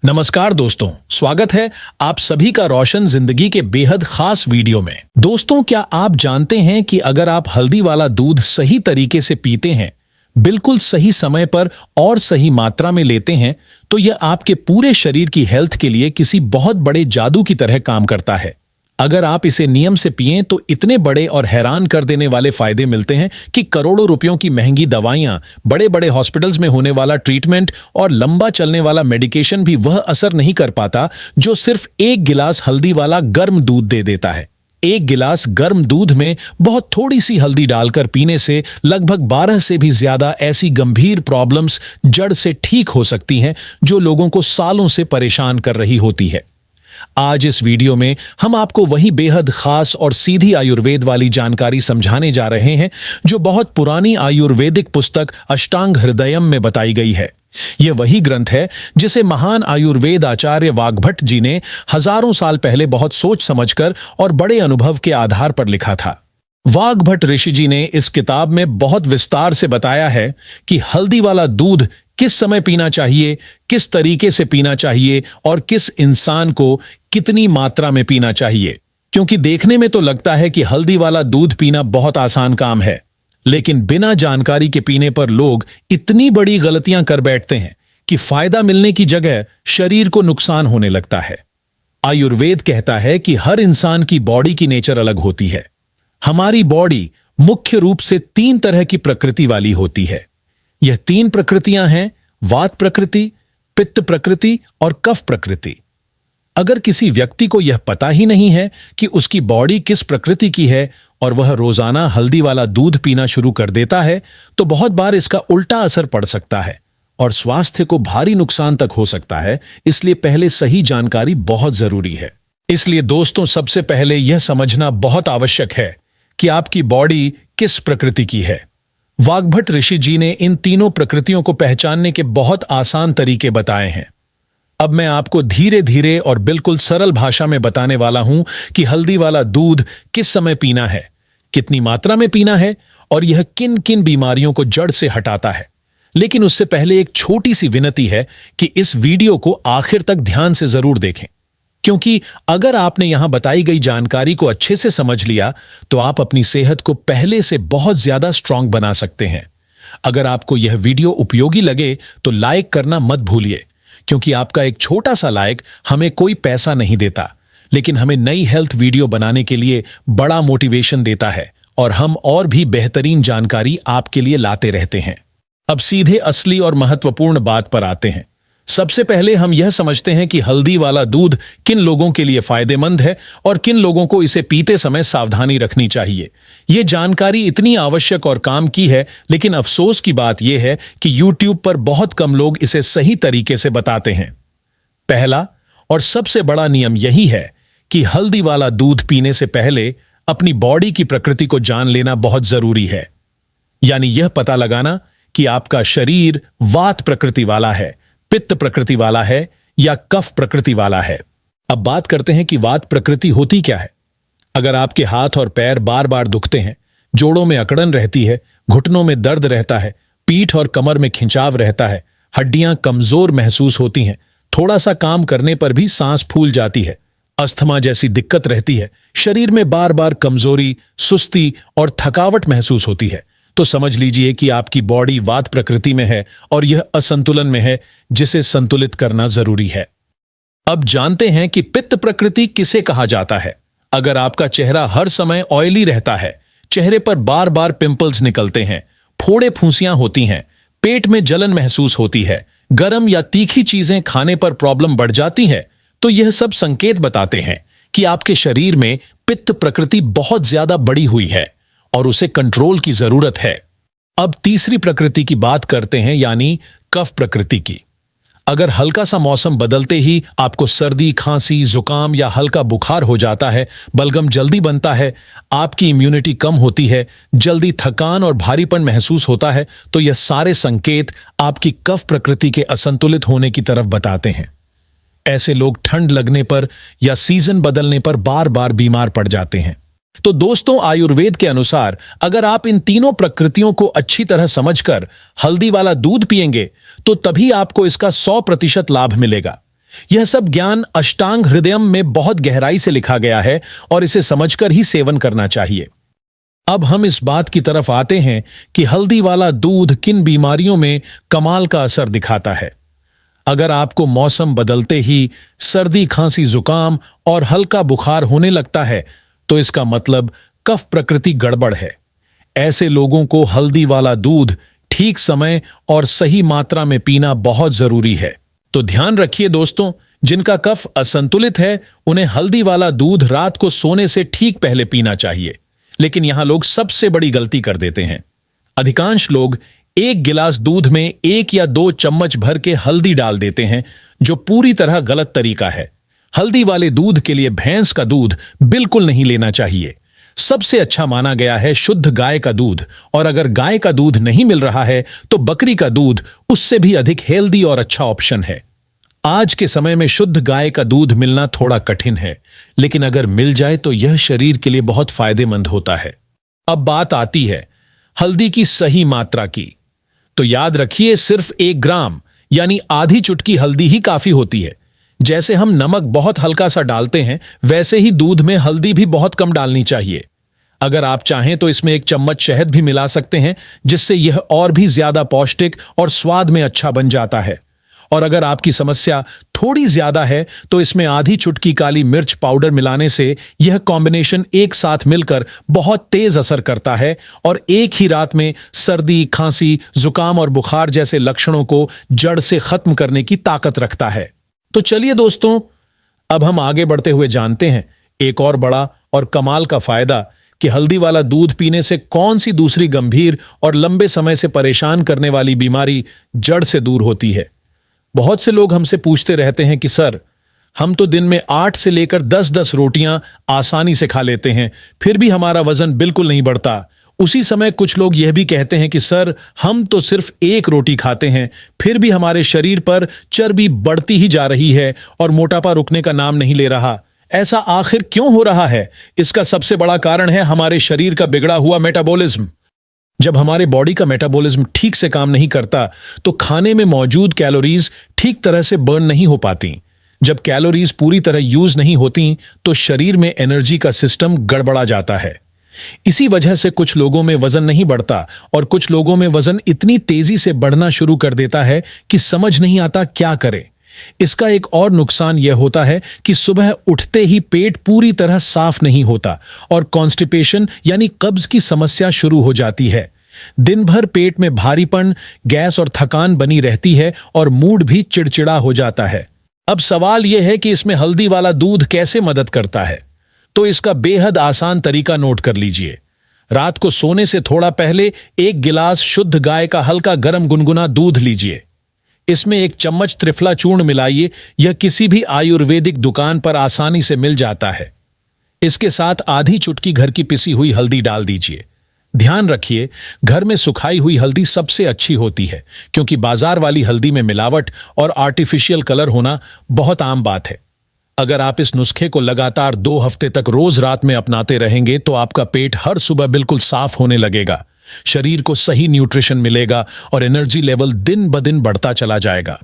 नमस्कार दोस्तों, स्वागत है आप सभी का रोशन जिंदगी के बेहद खास वीडियो में। दोस्तों, क्या आप जानते हैं कि अगर आप हल्दी वाला दूध सही तरीके से पीते हैं, बिल्कुल सही समय पर और सही मात्रा में लेते हैं, तो यह आपके पूरे शरीर की हेल्थ के लिए किसी बहुत बड़े जादू की तरह काम करता है। अगर आप इसे नियम से पिएं तो इतने बड़े और हैरान कर देने वाले फायदे मिलते हैं कि करोड़ों रुपयों की महंगी दवाइयां, बड़े बड़े हॉस्पिटल्स में होने वाला ट्रीटमेंट और लंबा चलने वाला मेडिकेशन भी वह असर नहीं कर पाता जो सिर्फ एक गिलास हल्दी वाला गर्म दूध दे देता है। एक गिलास गर्म दूध में बहुत थोड़ी सी हल्दी डालकर पीने से लगभग 12 से भी ज्यादा ऐसी गंभीर प्रॉब्लम्स जड़ से ठीक हो सकती हैं जो लोगों को सालों से परेशान कर रही होती है। आज इस वीडियो में हम आपको वही बेहद खास और सीधी आयुर्वेद वाली जानकारी समझाने जा रहे हैं जो बहुत पुरानी आयुर्वेदिक पुस्तक अष्टांग हृदयम में बताई गई है। यह वही ग्रंथ है जिसे महान आयुर्वेद आचार्य वाग्भट जी ने हजारों साल पहले बहुत सोच समझकर और बड़े अनुभव के आधार पर लिखा था। वाग्भट ऋषि जी ने इस किताब में बहुत विस्तार से बताया है कि हल्दी वाला दूध किस समय पीना चाहिए, किस तरीके से पीना चाहिए और किस इंसान को कितनी मात्रा में पीना चाहिए। क्योंकि देखने में तो लगता है कि हल्दी वाला दूध पीना बहुत आसान काम है, लेकिन बिना जानकारी के पीने पर लोग इतनी बड़ी गलतियां कर बैठते हैं कि फायदा मिलने की जगह शरीर को नुकसान होने लगता है। आयुर्वेद कहता है कि हर इंसान की बॉडी की नेचर अलग होती है। हमारी बॉडी मुख्य रूप से 3 तरह की प्रकृति वाली होती है। यह 3 प्रकृतियां हैं: वात प्रकृति, पित्त प्रकृति और कफ प्रकृति। अगर किसी व्यक्ति को यह पता ही नहीं है कि उसकी बॉडी किस प्रकृति की है और वह रोजाना हल्दी वाला दूध पीना शुरू कर देता है, तो बहुत बार इसका उल्टा असर पड़ सकता है और स्वास्थ्य को भारी नुकसान तक हो सकता है। इसलिए पहले सही जानकारी बहुत जरूरी है। इसलिए दोस्तों, सबसे पहले यह समझना बहुत आवश्यक है कि आपकी बॉडी किस प्रकृति की है। वाग्भट ऋषि जी ने इन तीनों प्रकृतियों को पहचानने के बहुत आसान तरीके बताए हैं। अब मैं आपको धीरे धीरे और बिल्कुल सरल भाषा में बताने वाला हूं कि हल्दी वाला दूध किस समय पीना है, कितनी मात्रा में पीना है और यह किन किन बीमारियों को जड़ से हटाता है। लेकिन उससे पहले एक छोटी सी विनती है कि इस वीडियो को आखिर तक ध्यान से जरूर देखें, क्योंकि अगर आपने यहां बताई गई जानकारी को अच्छे से समझ लिया तो आप अपनी सेहत को पहले से बहुत ज्यादा स्ट्रांग बना सकते हैं। अगर आपको यह वीडियो उपयोगी लगे तो लाइक करना मत भूलिए, क्योंकि आपका एक छोटा सा लाइक हमें कोई पैसा नहीं देता, लेकिन हमें नई हेल्थ वीडियो बनाने के लिए बड़ा मोटिवेशन देता है और हम और भी बेहतरीन जानकारी आपके लिए लाते रहते हैं। अब सीधे असली और महत्वपूर्ण बात पर आते हैं। सबसे पहले हम यह समझते हैं कि हल्दी वाला दूध किन लोगों के लिए फायदेमंद है और किन लोगों को इसे पीते समय सावधानी रखनी चाहिए। यह जानकारी इतनी आवश्यक और काम की है, लेकिन अफसोस की बात यह है कि YouTube पर बहुत कम लोग इसे सही तरीके से बताते हैं। पहला और सबसे बड़ा नियम यही है कि हल्दी वाला दूध पीने से पहले अपनी बॉडी की प्रकृति को जान लेना बहुत जरूरी है। यानी यह पता लगाना कि आपका शरीर वात प्रकृति वाला है, पित्त प्रकृति वाला है या कफ प्रकृति वाला है। अब बात करते हैं कि वात प्रकृति होती क्या है। अगर आपके हाथ और पैर बार बार दुखते हैं, जोड़ों में अकड़न रहती है, घुटनों में दर्द रहता है, पीठ और कमर में खिंचाव रहता है, हड्डियां कमजोर महसूस होती हैं, थोड़ा सा काम करने पर भी सांस फूल जाती है, अस्थमा जैसी दिक्कत रहती है, शरीर में बार बार कमजोरी, सुस्ती और थकावट महसूस होती है, तो समझ लीजिए कि आपकी बॉडी वात प्रकृति में है और यह असंतुलन में है, जिसे संतुलित करना जरूरी है। अब जानते हैं कि पित्त प्रकृति किसे कहा जाता है। अगर आपका चेहरा हर समय ऑयली रहता है, चेहरे पर बार बार पिंपल्स निकलते हैं, फोड़े फुंसियां होती हैं, पेट में जलन महसूस होती है, गर्म या तीखी चीजें खाने पर प्रॉब्लम बढ़ जाती है, तो यह सब संकेत बताते हैं कि आपके शरीर में पित्त प्रकृति बहुत ज्यादा बढ़ी हुई है और उसे कंट्रोल की जरूरत है। अब तीसरी प्रकृति की बात करते हैं, यानी कफ प्रकृति की। अगर हल्का सा मौसम बदलते ही आपको सर्दी, खांसी, जुकाम या हल्का बुखार हो जाता है, बलगम जल्दी बनता है, आपकी इम्यूनिटी कम होती है, जल्दी थकान और भारीपन महसूस होता है, तो यह सारे संकेत आपकी कफ प्रकृति के असंतुलित होने की तरफ बताते हैं। ऐसे लोग ठंड लगने पर या सीजन बदलने पर बार बार बीमार पड़ जाते हैं। तो दोस्तों, आयुर्वेद के अनुसार अगर आप इन तीनों प्रकृतियों को अच्छी तरह समझकर हल्दी वाला दूध पिएंगे तो तभी आपको इसका 100% लाभ मिलेगा। यह सब ज्ञान अष्टांग हृदयम में बहुत गहराई से लिखा गया है और इसे समझकर ही सेवन करना चाहिए। अब हम इस बात की तरफ आते हैं कि हल्दी वाला दूध किन बीमारियों में कमाल का असर दिखाता है। अगर आपको मौसम बदलते ही सर्दी, खांसी, जुकाम और हल्का बुखार होने लगता है तो इसका मतलब कफ प्रकृति गड़बड़ है। ऐसे लोगों को हल्दी वाला दूध ठीक समय और सही मात्रा में पीना बहुत जरूरी है। तो ध्यान रखिए दोस्तों, जिनका कफ असंतुलित है उन्हें हल्दी वाला दूध रात को सोने से ठीक पहले पीना चाहिए। लेकिन यहां लोग सबसे बड़ी गलती कर देते हैं। अधिकांश लोग एक गिलास दूध में 1 या 2 चम्मच भर के हल्दी डाल देते हैं, जो पूरी तरह गलत तरीका है। हल्दी वाले दूध के लिए भैंस का दूध बिल्कुल नहीं लेना चाहिए। सबसे अच्छा माना गया है शुद्ध गाय का दूध, और अगर गाय का दूध नहीं मिल रहा है तो बकरी का दूध उससे भी अधिक हेल्दी और अच्छा ऑप्शन है। आज के समय में शुद्ध गाय का दूध मिलना थोड़ा कठिन है, लेकिन अगर मिल जाए तो यह शरीर के लिए बहुत फायदेमंद होता है। अब बात आती है हल्दी की सही मात्रा की। तो याद रखिए, सिर्फ 1 ग्राम यानी आधी चुटकी हल्दी ही काफी होती है। जैसे हम नमक बहुत हल्का सा डालते हैं, वैसे ही दूध में हल्दी भी बहुत कम डालनी चाहिए। अगर आप चाहें तो इसमें 1 चम्मच शहद भी मिला सकते हैं, जिससे यह और भी ज्यादा पौष्टिक और स्वाद में अच्छा बन जाता है। और अगर आपकी समस्या थोड़ी ज्यादा है तो इसमें आधी चुटकी काली मिर्च पाउडर मिलाने से यह कॉम्बिनेशन एक साथ मिलकर बहुत तेज असर करता है और एक ही रात में सर्दी, खांसी, जुकाम और बुखार जैसे लक्षणों को जड़ से खत्म करने की ताकत रखता है। तो चलिए दोस्तों, अब हम आगे बढ़ते हुए जानते हैं एक और बड़ा और कमाल का फायदा कि हल्दी वाला दूध पीने से कौन सी दूसरी गंभीर और लंबे समय से परेशान करने वाली बीमारी जड़ से दूर होती है। बहुत से लोग हमसे पूछते रहते हैं कि सर, हम तो दिन में 8 से लेकर 10-10 रोटियां आसानी से खा लेते हैं, फिर भी हमारा वजन बिल्कुल नहीं बढ़ता। उसी समय कुछ लोग यह भी कहते हैं कि सर, हम तो सिर्फ 1 रोटी खाते हैं, फिर भी हमारे शरीर पर चर्बी बढ़ती ही जा रही है और मोटापा रुकने का नाम नहीं ले रहा। ऐसा आखिर क्यों हो रहा है? इसका सबसे बड़ा कारण है हमारे शरीर का बिगड़ा हुआ मेटाबॉलिज्म। जब हमारे बॉडी का मेटाबॉलिज्म ठीक से काम नहीं करता तो खाने में मौजूद कैलोरीज ठीक तरह से बर्न नहीं हो पाती। जब कैलोरीज पूरी तरह यूज नहीं होती तो शरीर में एनर्जी का सिस्टम गड़बड़ा जाता है। इसी वजह से कुछ लोगों में वजन नहीं बढ़ता और कुछ लोगों में वजन इतनी तेजी से बढ़ना शुरू कर देता है कि समझ नहीं आता क्या करे। इसका एक और नुकसान यह होता है कि सुबह उठते ही पेट पूरी तरह साफ नहीं होता और कॉन्स्टिपेशन यानी कब्ज की समस्या शुरू हो जाती है। दिन भर पेट में भारीपन, गैस और थकान बनी रहती है और मूड भी चिड़चिड़ा हो जाता है। अब सवाल यह है कि इसमें हल्दी वाला दूध कैसे मदद करता है? तो इसका बेहद आसान तरीका नोट कर लीजिए। रात को सोने से थोड़ा पहले 1 गिलास शुद्ध गाय का हल्का गर्म गुनगुना दूध लीजिए। इसमें 1 चम्मच त्रिफला चूर्ण मिलाइए। यह किसी भी आयुर्वेदिक दुकान पर आसानी से मिल जाता है। इसके साथ आधी चुटकी घर की पिसी हुई हल्दी डाल दीजिए। ध्यान रखिए, घर में सुखाई हुई हल्दी सबसे अच्छी होती है, क्योंकि बाजार वाली हल्दी में मिलावट और आर्टिफिशियल कलर होना बहुत आम बात है। अगर आप इस नुस्खे को लगातार 2 हफ्ते तक रोज रात में अपनाते रहेंगे तो आपका पेट हर सुबह बिल्कुल साफ होने लगेगा, शरीर को सही न्यूट्रिशन मिलेगा और एनर्जी लेवल दिन ब दिन बढ़ता चला जाएगा।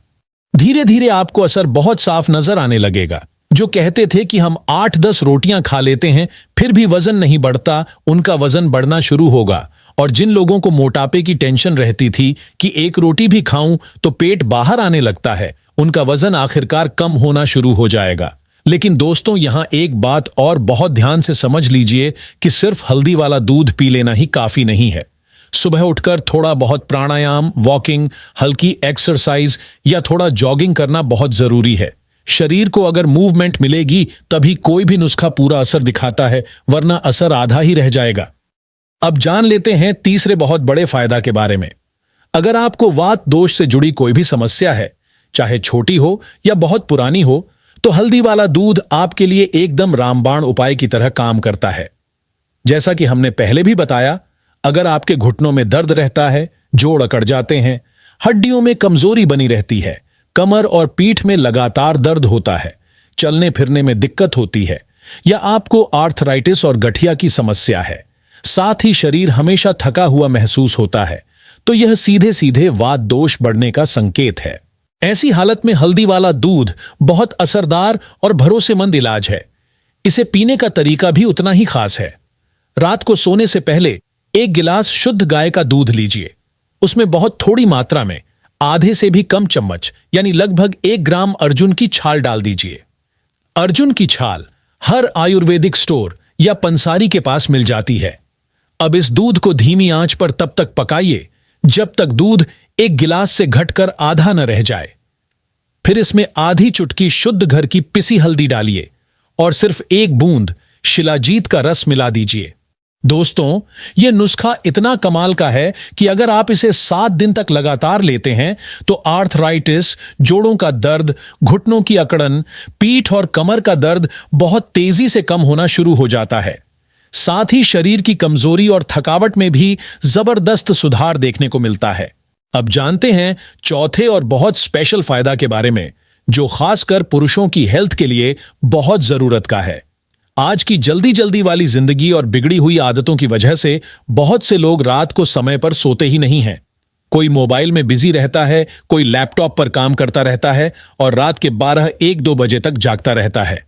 धीरे धीरे आपको असर बहुत साफ नजर आने लगेगा। जो कहते थे कि हम 8-10 रोटियां खा लेते हैं फिर भी वजन नहीं बढ़ता, उनका वजन बढ़ना शुरू होगा। और जिन लोगों को मोटापे की टेंशन रहती थी कि 1 रोटी भी खाऊं तो पेट बाहर आने लगता है, उनका वजन आखिरकार कम होना शुरू हो जाएगा। लेकिन दोस्तों, यहां एक बात और बहुत ध्यान से समझ लीजिए कि सिर्फ हल्दी वाला दूध पी लेना ही काफी नहीं है। सुबह उठकर थोड़ा बहुत प्राणायाम, वॉकिंग, हल्की एक्सरसाइज या थोड़ा जॉगिंग करना बहुत जरूरी है। शरीर को अगर मूवमेंट मिलेगी तभी कोई भी नुस्खा पूरा असर दिखाता है, वरना असर आधा ही रह जाएगा। अब जान लेते हैं तीसरे बहुत बड़े फायदा के बारे में। अगर आपको वात दोष से जुड़ी कोई भी समस्या है, चाहे छोटी हो या बहुत पुरानी हो, तो हल्दी वाला दूध आपके लिए एकदम रामबाण उपाय की तरह काम करता है। जैसा कि हमने पहले भी बताया, अगर आपके घुटनों में दर्द रहता है, जोड़ अकड़ जाते हैं, हड्डियों में कमजोरी बनी रहती है, कमर और पीठ में लगातार दर्द होता है, चलने फिरने में दिक्कत होती है, या आपको आर्थराइटिस और गठिया की समस्या है, साथ ही शरीर हमेशा थका हुआ महसूस होता है, तो यह सीधे सीधे वात दोष बढ़ने का संकेत है। ऐसी हालत में हल्दी वाला दूध बहुत असरदार और भरोसेमंद इलाज है। इसे पीने का तरीका भी उतना ही खास है। रात को सोने से पहले 1 गिलास शुद्ध गाय का दूध लीजिए। उसमें बहुत थोड़ी मात्रा में आधे से भी कम चम्मच यानी लगभग 1 ग्राम अर्जुन की छाल डाल दीजिए। अर्जुन की छाल हर आयुर्वेदिक स्टोर या पंसारी के पास मिल जाती है। अब इस दूध को धीमी आंच पर तब तक पकाइए जब तक दूध 1 गिलास से घटकर आधा न रह जाए। फिर इसमें आधी चुटकी शुद्ध घर की पिसी हल्दी डालिए और सिर्फ 1 बूंद शिलाजीत का रस मिला दीजिए। दोस्तों, यह नुस्खा इतना कमाल का है कि अगर आप इसे 7 दिन तक लगातार लेते हैं तो आर्थराइटिस, जोड़ों का दर्द, घुटनों की अकड़न, पीठ और कमर का दर्द बहुत तेजी से कम होना शुरू हो जाता है। साथ ही शरीर की कमजोरी और थकावट में भी जबरदस्त सुधार देखने को मिलता है। अब जानते हैं चौथे और बहुत स्पेशल फायदा के बारे में, जो खासकर पुरुषों की हेल्थ के लिए बहुत जरूरत का है। आज की जल्दी जल्दी वाली जिंदगी और बिगड़ी हुई आदतों की वजह से बहुत से लोग रात को समय पर सोते ही नहीं हैं। कोई मोबाइल में बिजी रहता है, कोई लैपटॉप पर काम करता रहता है और रात के 12-1-2 बजे तक जागता रहता है।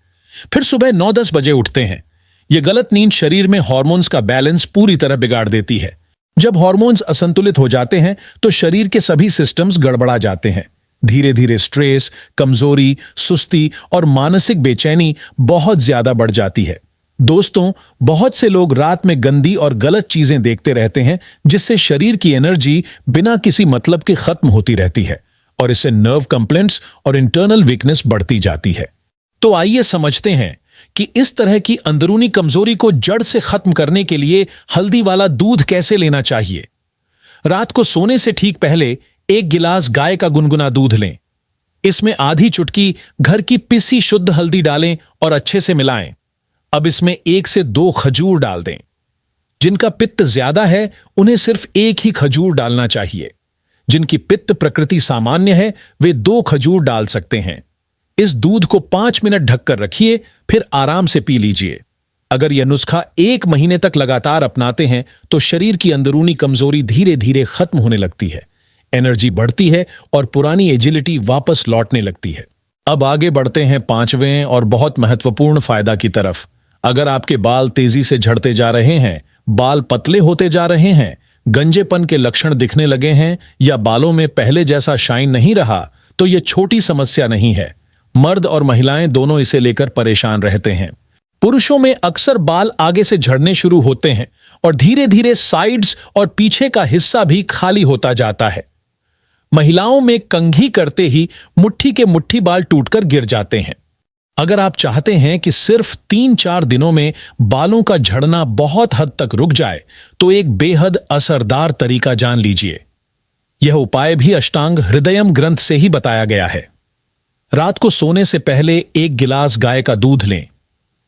फिर सुबह 9-10 बजे उठते हैं। यह गलत नींद शरीर में हार्मोन्स का बैलेंस पूरी तरह बिगाड़ देती है। जब हार्मोन्स असंतुलित हो जाते हैं तो शरीर के सभी सिस्टम्स गड़बड़ा जाते हैं। धीरे धीरे स्ट्रेस, कमजोरी, सुस्ती और मानसिक बेचैनी बहुत ज्यादा बढ़ जाती है। दोस्तों, बहुत से लोग रात में गंदी और गलत चीजें देखते रहते हैं, जिससे शरीर की एनर्जी बिना किसी मतलब के खत्म होती रहती है और इससे नर्व कंप्लेंट्स और इंटरनल वीकनेस बढ़ती जाती है। तो आइए समझते हैं कि इस तरह की अंदरूनी कमजोरी को जड़ से खत्म करने के लिए हल्दी वाला दूध कैसे लेना चाहिए। रात को सोने से ठीक पहले 1 गिलास गाय का गुनगुना दूध लें। इसमें आधी चुटकी घर की पिसी शुद्ध हल्दी डालें और अच्छे से मिलाएं। अब इसमें 1 से 2 खजूर डाल दें। जिनका पित्त ज्यादा है उन्हें सिर्फ 1 ही खजूर डालना चाहिए। जिनकी पित्त प्रकृति सामान्य है वे 2 खजूर डाल सकते हैं। इस दूध को 5 मिनट ढककर रखिए, फिर आराम से पी लीजिए। अगर यह नुस्खा 1 महीने तक लगातार अपनाते हैं तो शरीर की अंदरूनी कमजोरी धीरे धीरे खत्म होने लगती है, एनर्जी बढ़ती है और पुरानी एजिलिटी वापस लौटने लगती है। अब आगे बढ़ते हैं 5वें और बहुत महत्वपूर्ण फायदा की तरफ। अगर आपके बाल तेजी से झड़ते जा रहे हैं, बाल पतले होते जा रहे हैं, गंजेपन के लक्षण दिखने लगे हैं या बालों में पहले जैसा शाइन नहीं रहा, तो यह छोटी समस्या नहीं है। मर्द और महिलाएं दोनों इसे लेकर परेशान रहते हैं। पुरुषों में अक्सर बाल आगे से झड़ने शुरू होते हैं और धीरे धीरे साइड्स और पीछे का हिस्सा भी खाली होता जाता है। महिलाओं में कंघी करते ही मुट्ठी के मुट्ठी बाल टूटकर गिर जाते हैं। अगर आप चाहते हैं कि सिर्फ 3-4 दिनों में बालों का झड़ना बहुत हद तक रुक जाए तो एक बेहद असरदार तरीका जान लीजिए। यह उपाय भी अष्टांग हृदयम ग्रंथ से ही बताया गया है। रात को सोने से पहले 1 गिलास गाय का दूध लें।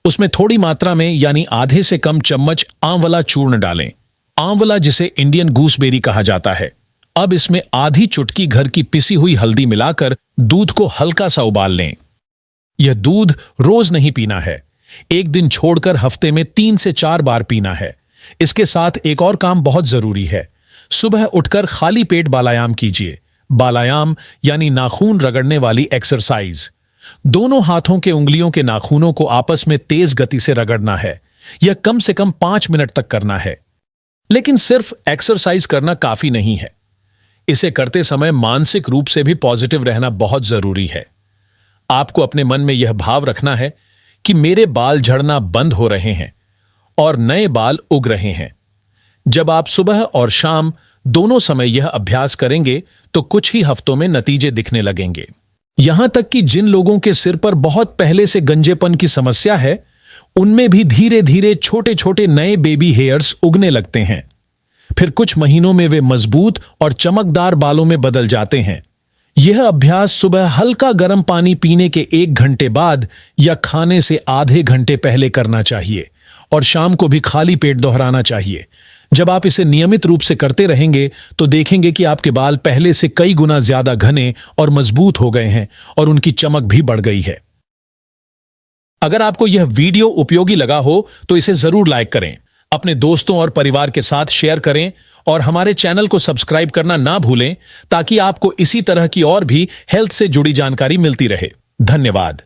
उसमें थोड़ी मात्रा में यानी आधे से कम चम्मच आंवला चूर्ण डालें। आंवला जिसे इंडियन गूसबेरी कहा जाता है। अब इसमें आधी चुटकी घर की पिसी हुई हल्दी मिलाकर दूध को हल्का सा उबाल लें। यह दूध रोज नहीं पीना है, एक दिन छोड़कर हफ्ते में 3 से 4 बार पीना है। इसके साथ एक और काम बहुत जरूरी है। सुबह उठकर खाली पेट बालायाम कीजिए। बालायाम यानी नाखून रगड़ने वाली एक्सरसाइज। दोनों हाथों के उंगलियों के नाखूनों को आपस में तेज गति से रगड़ना है। यह कम से कम 5 मिनट तक करना है। लेकिन सिर्फ एक्सरसाइज करना काफी नहीं है। इसे करते समय मानसिक रूप से भी पॉजिटिव रहना बहुत जरूरी है। आपको अपने मन में यह भाव रखना है कि मेरे बाल झड़ना बंद हो रहे हैं और नए बाल उग रहे हैं। जब आप सुबह और शाम दोनों समय यह अभ्यास करेंगे तो कुछ ही हफ्तों में नतीजे दिखने लगेंगे। यहां तक कि जिन लोगों के सिर पर बहुत पहले से गंजेपन की समस्या है, उनमें भी धीरे धीरे छोटे छोटे नए बेबी हेयर्स उगने लगते हैं। फिर कुछ महीनों में वे मजबूत और चमकदार बालों में बदल जाते हैं। यह अभ्यास सुबह हल्का गर्म पानी पीने के 1 घंटे बाद या खाने से आधे घंटे पहले करना चाहिए और शाम को भी खाली पेट दोहराना चाहिए। जब आप इसे नियमित रूप से करते रहेंगे तो देखेंगे कि आपके बाल पहले से कई गुना ज्यादा घने और मजबूत हो गए हैं और उनकी चमक भी बढ़ गई है। अगर आपको यह वीडियो उपयोगी लगा हो तो इसे जरूर लाइक करें, अपने दोस्तों और परिवार के साथ शेयर करें और हमारे चैनल को सब्सक्राइब करना ना भूलें ताकि आपको इसी तरह की और भी हेल्थ से जुड़ी जानकारी मिलती रहे। धन्यवाद।